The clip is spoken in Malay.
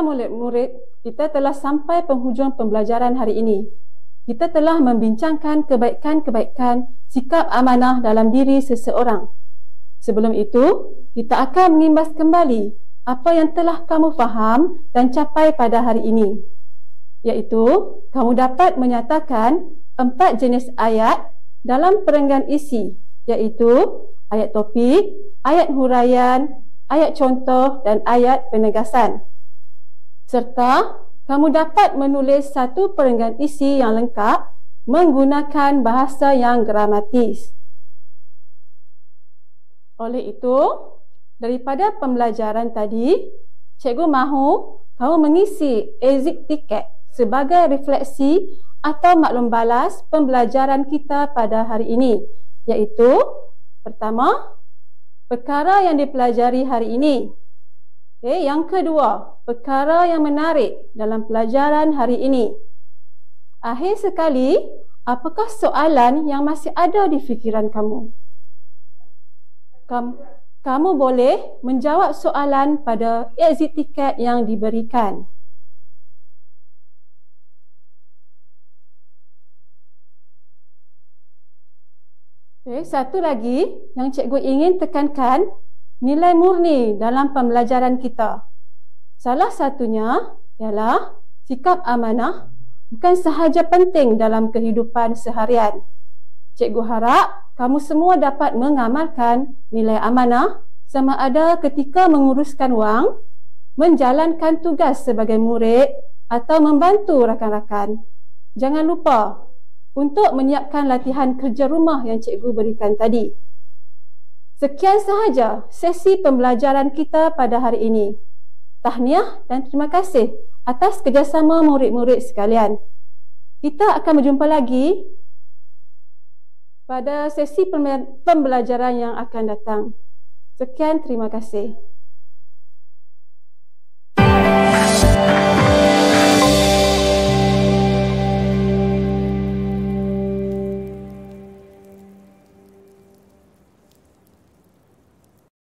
Baiklah murid-murid, kita telah sampai penghujung pembelajaran hari ini. Kita telah membincangkan kebaikan-kebaikan sikap amanah dalam diri seseorang. Sebelum itu, kita akan mengimbas kembali apa yang telah kamu faham dan capai pada hari ini. Iaitu, kamu dapat menyatakan 4 jenis ayat dalam perenggan isi, iaitu ayat topik, ayat huraian, ayat contoh dan ayat penegasan. Serta kamu dapat menulis satu perenggan isi yang lengkap menggunakan bahasa yang gramatis. Oleh itu, daripada pembelajaran tadi, cikgu mahu kamu mengisi exit ticket sebagai refleksi atau maklum balas pembelajaran kita pada hari ini, iaitu pertama, perkara yang dipelajari hari ini. Yang kedua, perkara yang menarik dalam pelajaran hari ini. Akhir sekali, apakah soalan yang masih ada di fikiran kamu? Kamu boleh menjawab soalan pada exit ticket yang diberikan. Satu lagi yang cikgu ingin tekankan, nilai murni dalam pembelajaran kita. Salah satunya ialah sikap amanah bukan sahaja penting dalam kehidupan seharian. Cikgu harap kamu semua dapat mengamalkan nilai amanah sama ada ketika menguruskan wang, menjalankan tugas sebagai murid atau membantu rakan-rakan. Jangan lupa untuk menyiapkan latihan kerja rumah yang cikgu berikan tadi. Sekian sahaja sesi pembelajaran kita pada hari ini. Tahniah dan terima kasih atas kerjasama murid-murid sekalian. Kita akan berjumpa lagi pada sesi pembelajaran yang akan datang. Sekian, terima kasih.